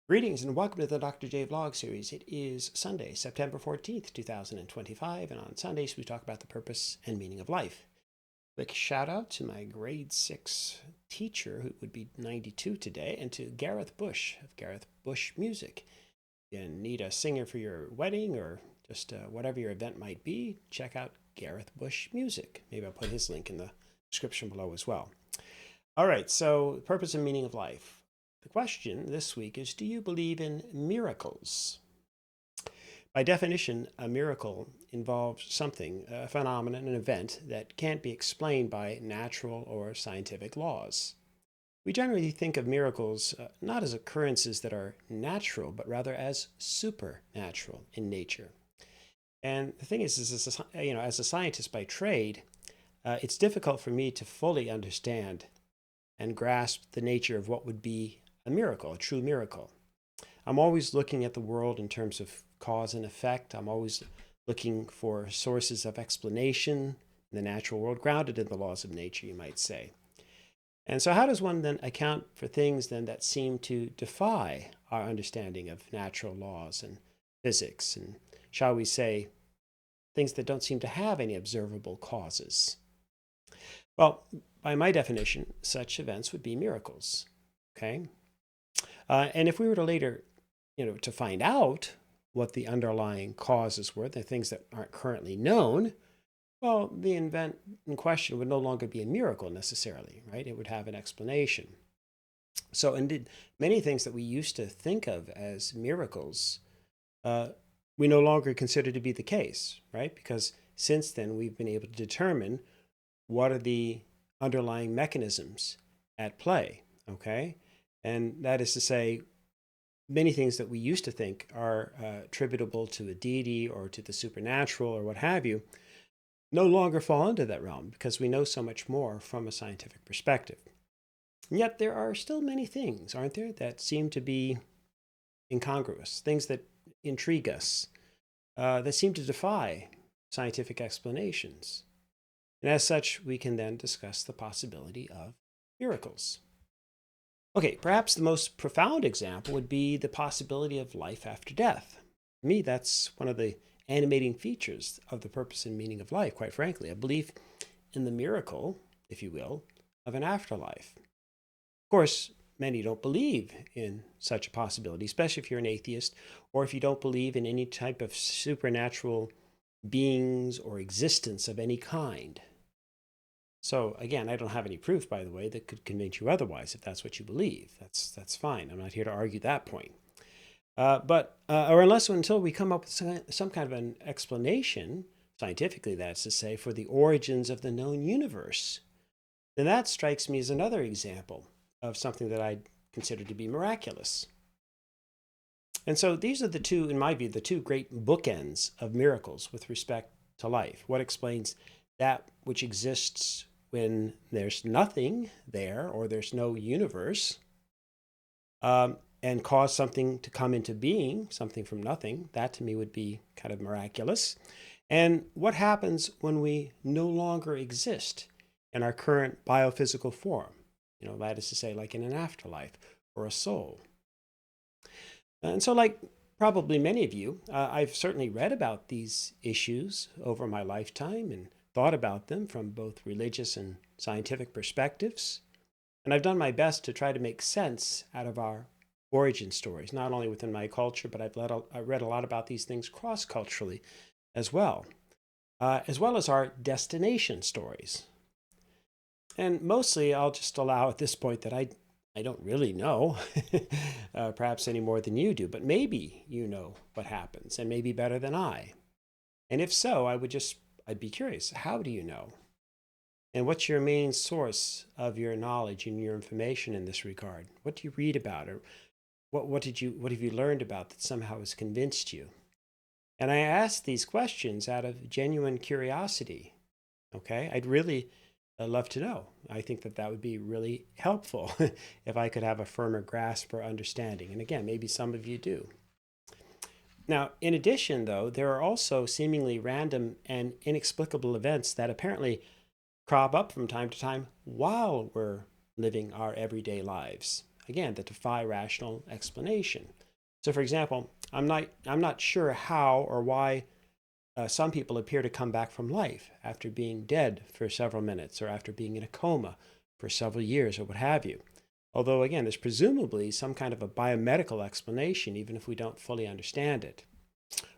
Greetings and welcome to the Dr. J Vlog series. It is Sunday, September 14th, 2025, and on Sundays we talk about the purpose and meaning of life. Quick shout out to my grade 6 teacher, who would be 92 today, and to Garreth Bush of Garreth Bush Music. If you need a singer for your wedding or just whatever your event might be, check out Garreth Bush Music. Maybe I'll put his link in the description below as well. All right, so purpose and meaning of life. The question this week is, do you believe in miracles? By definition, a miracle involves something, a phenomenon, an event that can't be explained by natural or scientific laws. We generally think of miracles not as occurrences that are natural, but rather as supernatural in nature. And the thing is as a scientist by trade, it's difficult for me to fully understand and grasp the nature of what would be a miracle, a true miracle. I'm always looking at the world in terms of cause and effect. I'm always looking for sources of explanation in the natural world, grounded in the laws of nature, you might say. And so how does one then account for things then that seem to defy our understanding of natural laws and physics, and shall we say, things that don't seem to have any observable causes? Well, by my definition, such events would be miracles. Okay? And if we were to later, to find out what the underlying causes were, the things that aren't currently known, well, the event in question would no longer be a miracle necessarily, right? It would have an explanation. So indeed, many things that we used to think of as miracles, we no longer consider to be the case, right? Because since then, we've been able to determine what are the underlying mechanisms at play, okay? And that is to say, many things that we used to think are attributable to a deity or to the supernatural or what have you, no longer fall into that realm because we know so much more from a scientific perspective. And yet there are still many things, aren't there, that seem to be incongruous, things that intrigue us, that seem to defy scientific explanations. And as such, we can then discuss the possibility of miracles. Okay, perhaps the most profound example would be the possibility of life after death. For me, that's one of the animating features of the purpose and meaning of life, quite frankly, a belief in the miracle, if you will, of an afterlife. Of course, many don't believe in such a possibility, especially if you're an atheist or if you don't believe in any type of supernatural beings or existence of any kind. So again, I don't have any proof, by the way, that could convince you otherwise if that's what you believe. That's fine. I'm not here to argue that point. Or unless until we come up with some kind of an explanation, scientifically that's to say, for the origins of the known universe, then that strikes me as another example of something that I consider to be miraculous. And so these are the two, in my view, the two great bookends of miracles with respect to life. What explains that which exists when there's nothing there or there's no universe, and cause something to come into being, something from nothing, that to me would be kind of miraculous. And what happens when we no longer exist in our current biophysical form? That is to say, like in an afterlife or a soul. And so, like probably many of you, I've certainly read about these issues over my lifetime and thought about them from both religious and scientific perspectives. And I've done my best to try to make sense out of our origin stories, not only within my culture, but I've read a lot about these things cross-culturally as well as our destination stories. And mostly I'll just allow at this point that I don't really know, perhaps any more than you do, but maybe you know what happens, and maybe better than I. And if so, I'd be curious, how do you know? And what's your main source of your knowledge and your information in this regard? What do you read about, or what have you learned about that somehow has convinced you? And I ask these questions out of genuine curiosity. Okay, I'd really love to know. I think that would be really helpful if I could have a firmer grasp or understanding. And again, maybe some of you do. Now, in addition, though, there are also seemingly random and inexplicable events that apparently crop up from time to time while we're living our everyday lives. again, that defy rational explanation. So, for example, I'm not sure how or why some people appear to come back from life after being dead for several minutes or after being in a coma for several years or what have you. Although, again, there's presumably some kind of a biomedical explanation, even if we don't fully understand it.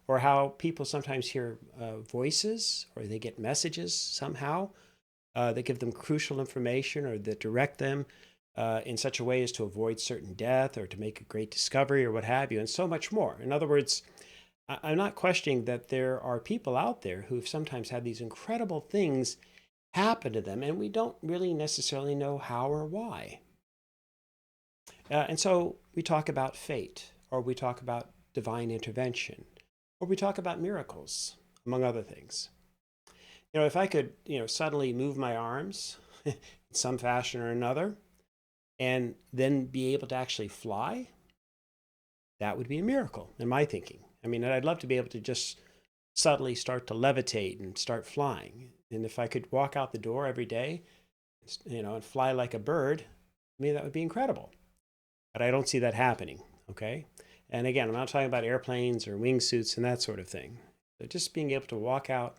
Or how people sometimes hear voices or they get messages somehow that give them crucial information or that direct them in such a way as to avoid certain death or to make a great discovery or what have you, and so much more. In other words, I'm not questioning that there are people out there who've sometimes had these incredible things happen to them, and we don't really necessarily know how or why. And so we talk about fate, or we talk about divine intervention, or we talk about miracles, among other things. If I could, suddenly move my arms in some fashion or another, and then be able to actually fly, that would be a miracle in my thinking. I mean, I'd love to be able to just suddenly start to levitate and start flying. And if I could walk out the door every day, and fly like a bird, I mean, that would be incredible. But I don't see that happening, okay? And again, I'm not talking about airplanes or wingsuits and that sort of thing. But just being able to walk out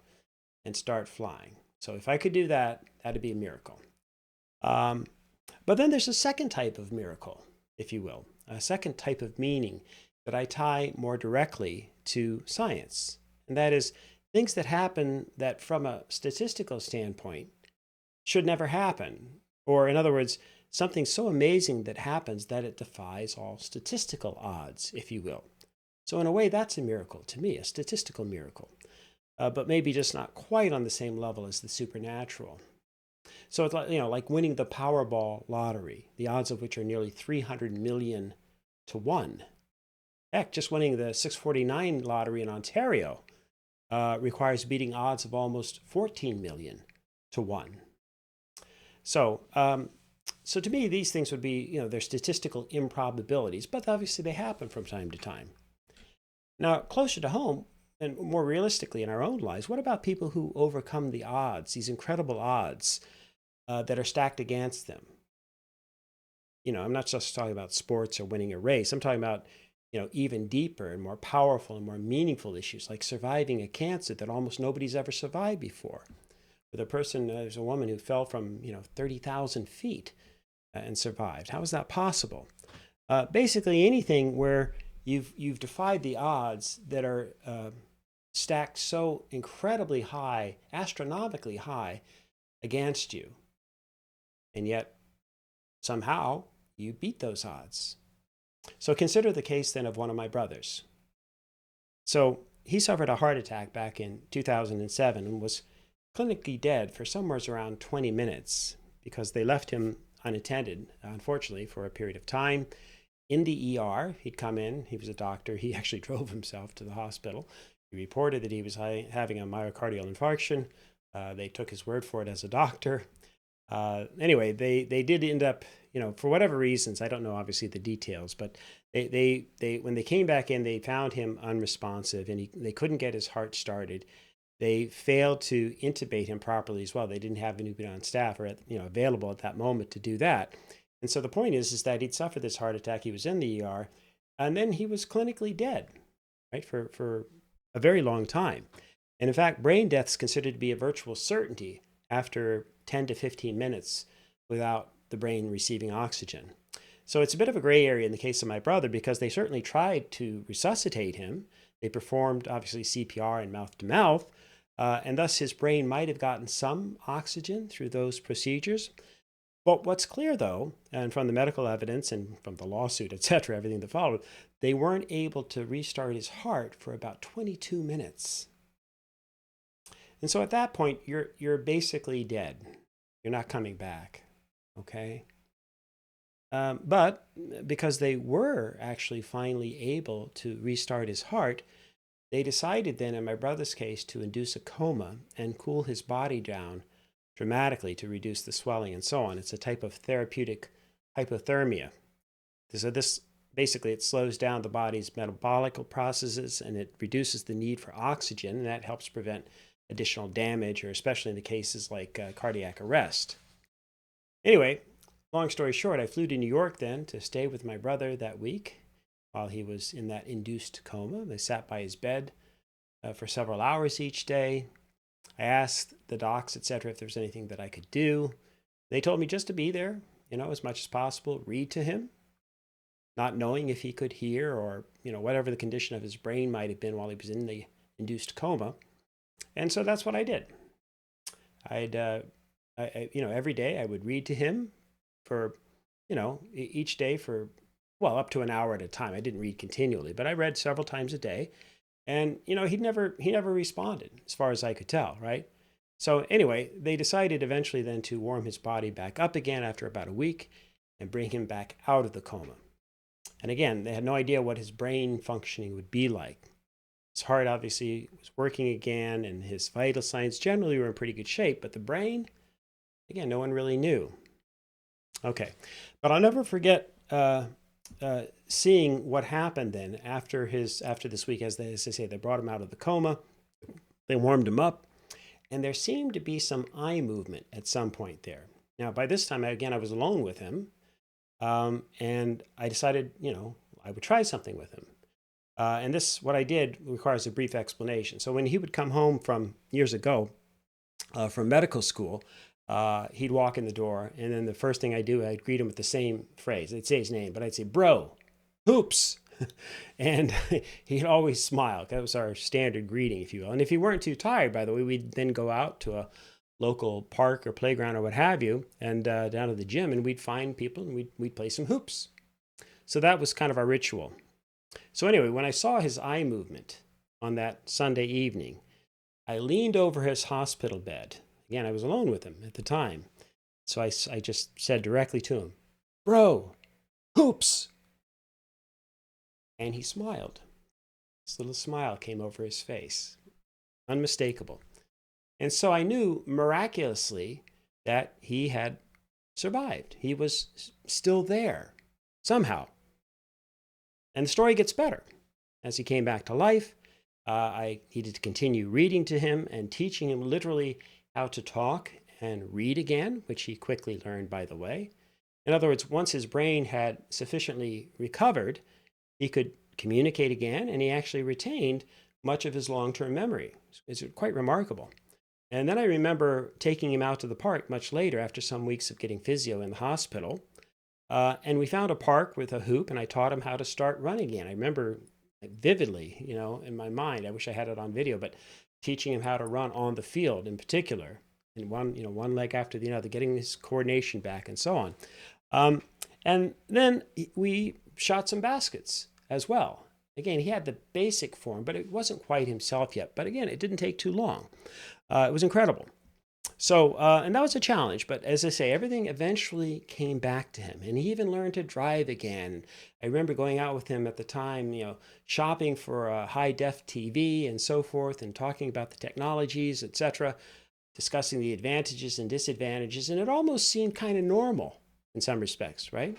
and start flying. So if I could do that, that'd be a miracle. But then there's a second type of miracle, if you will, a second type of meaning that I tie more directly to science. And that is things that happen that from a statistical standpoint should never happen. Or in other words, something so amazing that happens that it defies all statistical odds, if you will. So in a way, that's a miracle to me, a statistical miracle, but maybe just not quite on the same level as the supernatural. So it's like winning the Powerball lottery, the odds of which are nearly 300 million to 1. Heck, just winning the 649 lottery in Ontario requires beating odds of almost 14 million to 1. So to me, these things would be, they're statistical improbabilities, but obviously they happen from time to time. Now, closer to home, and more realistically in our own lives, what about people who overcome the odds, these incredible odds that are stacked against them? I'm not just talking about sports or winning a race. I'm talking about, even deeper and more powerful and more meaningful issues like surviving a cancer that almost nobody's ever survived before. With a person, there's a woman who fell from, 30,000 feet and survived. How is that possible? Basically anything where you've defied the odds that are stacked so incredibly high, astronomically high against you. And yet, somehow, you beat those odds. So consider the case then of one of my brothers. So he suffered a heart attack back in 2007 and was clinically dead for somewhere around 20 minutes because they left him unattended, unfortunately, for a period of time. In the ER, he'd come in, he was a doctor, he actually drove himself to the hospital. He reported that he was having a myocardial infarction. They took his word for it as a doctor. Anyway, they did end up, for whatever reasons, I don't know obviously the details, but they when they came back in, they found him unresponsive and they couldn't get his heart started. They failed to intubate him properly as well. They didn't have anybody on staff or available at that moment to do that. And so the point is that he'd suffered this heart attack. He was in the ER, and then he was clinically dead, right, for a very long time. And in fact, brain death is considered to be a virtual certainty after 10 to 15 minutes without the brain receiving oxygen. So it's a bit of a gray area in the case of my brother because they certainly tried to resuscitate him. They performed, obviously, CPR and mouth to mouth, and thus his brain might have gotten some oxygen through those procedures. But what's clear, though, and from the medical evidence and from the lawsuit, etc., everything that followed, they weren't able to restart his heart for about 22 minutes. And so at that point, you're basically dead. You're not coming back, okay? But because they were actually finally able to restart his heart, they decided then, in my brother's case, to induce a coma and cool his body down dramatically to reduce the swelling and so on. It's a type of therapeutic hypothermia. So this basically, it slows down the body's metabolic processes and it reduces the need for oxygen, and that helps prevent additional damage, or especially in the cases like cardiac arrest. Anyway, long story short, I flew to New York then to stay with my brother that week while he was in that induced coma. I sat by his bed for several hours each day. I asked the docs, etc., if there was anything that I could do. They told me just to be there, as much as possible, read to him, not knowing if he could hear or, whatever the condition of his brain might have been while he was in the induced coma. And so that's what I did. Every day I would read to him for, each day for, up to an hour at a time. I didn't read continually, but I read several times a day. And, he never responded as far as I could tell, right? So anyway, they decided eventually then to warm his body back up again after about a week and bring him back out of the coma. And again, they had no idea what his brain functioning would be like. His heart obviously was working again, and his vital signs generally were in pretty good shape, but the brain, again, no one really knew. Okay, but I'll never forget seeing what happened then after this week. As they say, they brought him out of the coma, they warmed him up, and there seemed to be some eye movement at some point there. Now, by this time, I was alone with him, and I decided, I would try something with him. And this, what I did, requires a brief explanation. So when he would come home from years ago from medical school, he'd walk in the door, and then the first thing I'd do, I'd greet him with the same phrase. I'd say his name, but I'd say, "Bro, hoops." And he'd always smile. That was our standard greeting, if you will. And if he weren't too tired, by the way, we'd then go out to a local park or playground or what have you, and down to the gym, and we'd find people and we'd play some hoops. So that was kind of our ritual. So anyway, when I saw his eye movement on that Sunday evening, I leaned over his hospital bed. Again, I was alone with him at the time. So I just said directly to him, "Bro, hoops." And he smiled. This little smile came over his face, unmistakable. And so I knew miraculously that he had survived. He was still there somehow. And the story gets better. As he came back to life, I needed to continue reading to him and teaching him literally how to talk and read again, which he quickly learned, by the way. In other words, once his brain had sufficiently recovered, he could communicate again, and he actually retained much of his long-term memory. It's quite remarkable. And then I remember taking him out to the park much later after some weeks of getting physio in the hospital. And we found a park with a hoop, and I taught him how to start running again. I remember vividly, in my mind. I wish I had it on video, but teaching him how to run on the field in particular, and one leg after the other, getting his coordination back and so on. And then we shot some baskets as well. Again, he had the basic form, but it wasn't quite himself yet. But again, it didn't take too long. It was incredible. So, and that was a challenge, but as I say, everything eventually came back to him, and he even learned to drive again. I remember going out with him at the time, shopping for a high-def TV and so forth, and talking about the technologies, etc., discussing the advantages and disadvantages, and it almost seemed kind of normal in some respects, right?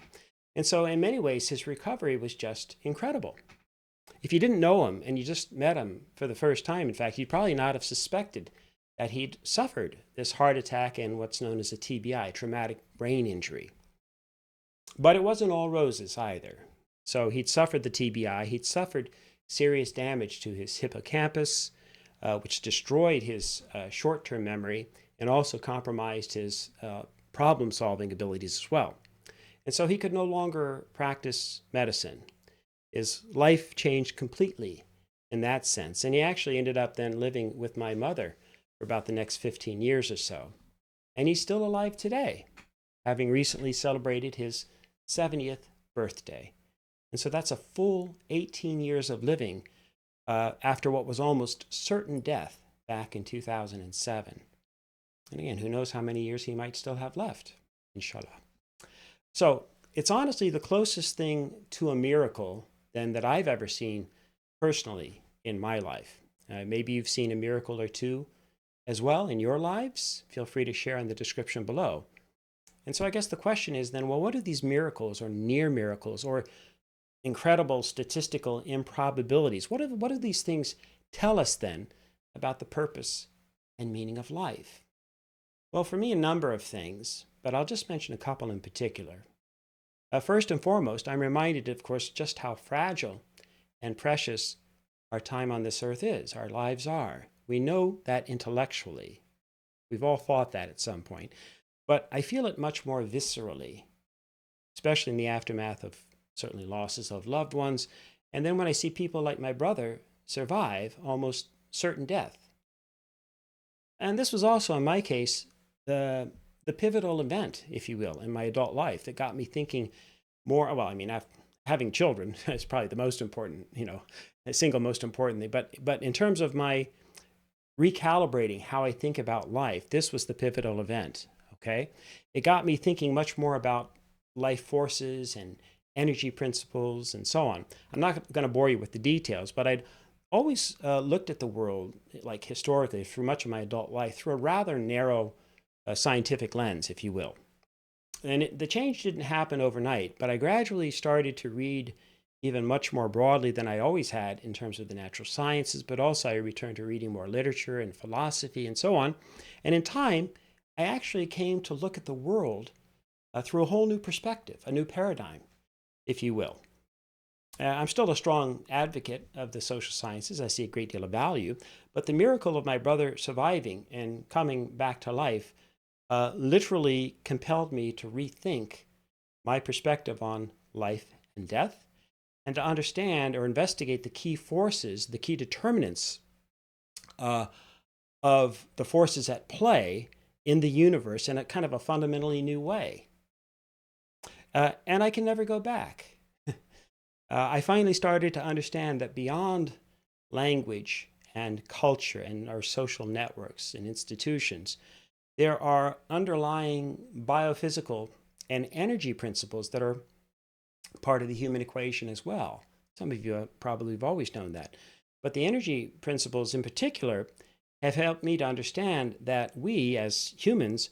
And so in many ways, his recovery was just incredible. If you didn't know him and you just met him for the first time, in fact, you'd probably not have suspected that he'd suffered this heart attack and what's known as a TBI, traumatic brain injury. But it wasn't all roses either. So he'd suffered the TBI, he'd suffered serious damage to his hippocampus, which destroyed his short-term memory and also compromised his problem-solving abilities as well. And so he could no longer practice medicine. His life changed completely in that sense. And he actually ended up then living with my mother for about the next 15 years or so. And he's still alive today, having recently celebrated his 70th birthday. And so that's a full 18 years of living after what was almost certain death back in 2007. And again, who knows how many years he might still have left, inshallah. So it's honestly the closest thing to a miracle then that I've ever seen personally in my life. Maybe you've seen a miracle or two as well in your lives. Feel free to share in the description below. And so I guess the question is then, well, what are these miracles or near miracles or incredible statistical improbabilities? What do these things tell us then about the purpose and meaning of life? Well, for me, a number of things, but I'll just mention a couple in particular. First and foremost, I'm reminded, of course, just how fragile and precious our time on this earth is, our lives are. We know that intellectually. We've all thought that at some point. But I feel it much more viscerally, especially in the aftermath of certainly losses of loved ones. And then when I see people like my brother survive almost certain death. And this was also, in my case, the pivotal event, if you will, in my adult life that got me thinking more. Well, I mean, having children is probably the most important, the single most important thing. But in terms of my recalibrating how I think about life, this was the pivotal event. Okay, it got me thinking much more about life forces and energy principles and so on. I'm not going to bore you with the details, but I'd always looked at the world, like historically, through much of my adult life, through a rather narrow scientific lens, if you will. And the change didn't happen overnight, but I gradually started to read even much more broadly than I always had in terms of the natural sciences, but also I returned to reading more literature and philosophy and so on. And in time, I actually came to look at the world through a whole new perspective, a new paradigm, if you will. I'm still a strong advocate of the social sciences. I see a great deal of value, but the miracle of my brother surviving and coming back to life literally compelled me to rethink my perspective on life and death, and to understand or investigate the key forces, the key determinants of the forces at play in the universe in a kind of a fundamentally new way. And I can never go back. I finally started to understand that beyond language and culture and our social networks and institutions, there are underlying biophysical and energy principles that are part of the human equation as well. Some of you probably have always known that. But the energy principles in particular have helped me to understand that we as humans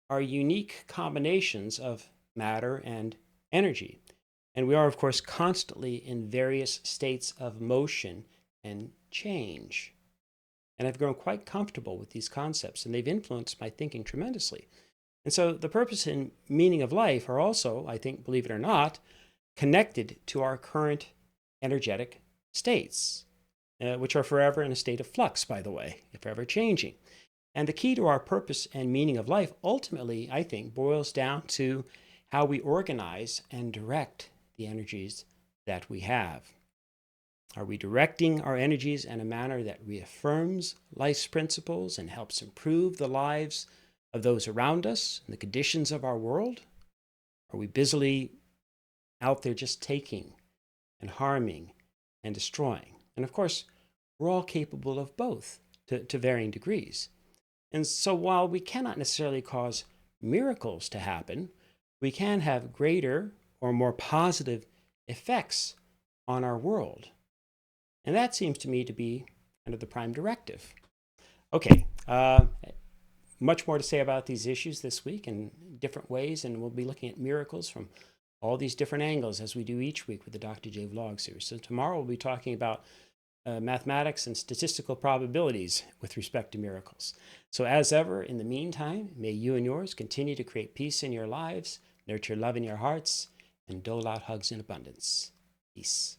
are unique combinations of matter and energy. And we are, of course, constantly in various states of motion and change. And I've grown quite comfortable with these concepts, and they've influenced my thinking tremendously. And so the purpose and meaning of life are also, I think, believe it or not, connected to our current energetic states, which are forever in a state of flux, by the way, forever changing. And the key to our purpose and meaning of life ultimately, I think, boils down to how we organize and direct the energies that we have. Are we directing our energies in a manner that reaffirms life's principles and helps improve the lives of those around us and the conditions of our world? Are we busily out there just taking and harming and destroying? And of course, we're all capable of both to varying degrees. And so while we cannot necessarily cause miracles to happen, we can have greater or more positive effects on our world. And that seems to me to be kind of the prime directive. Okay, much more to say about these issues this week in different ways, and we'll be looking at miracles from all these different angles as we do each week with the Dr. J Vlog series. So tomorrow we'll be talking about mathematics and statistical probabilities with respect to miracles. So as ever, in the meantime, may you and yours continue to create peace in your lives, nurture love in your hearts, and dole out hugs in abundance. Peace.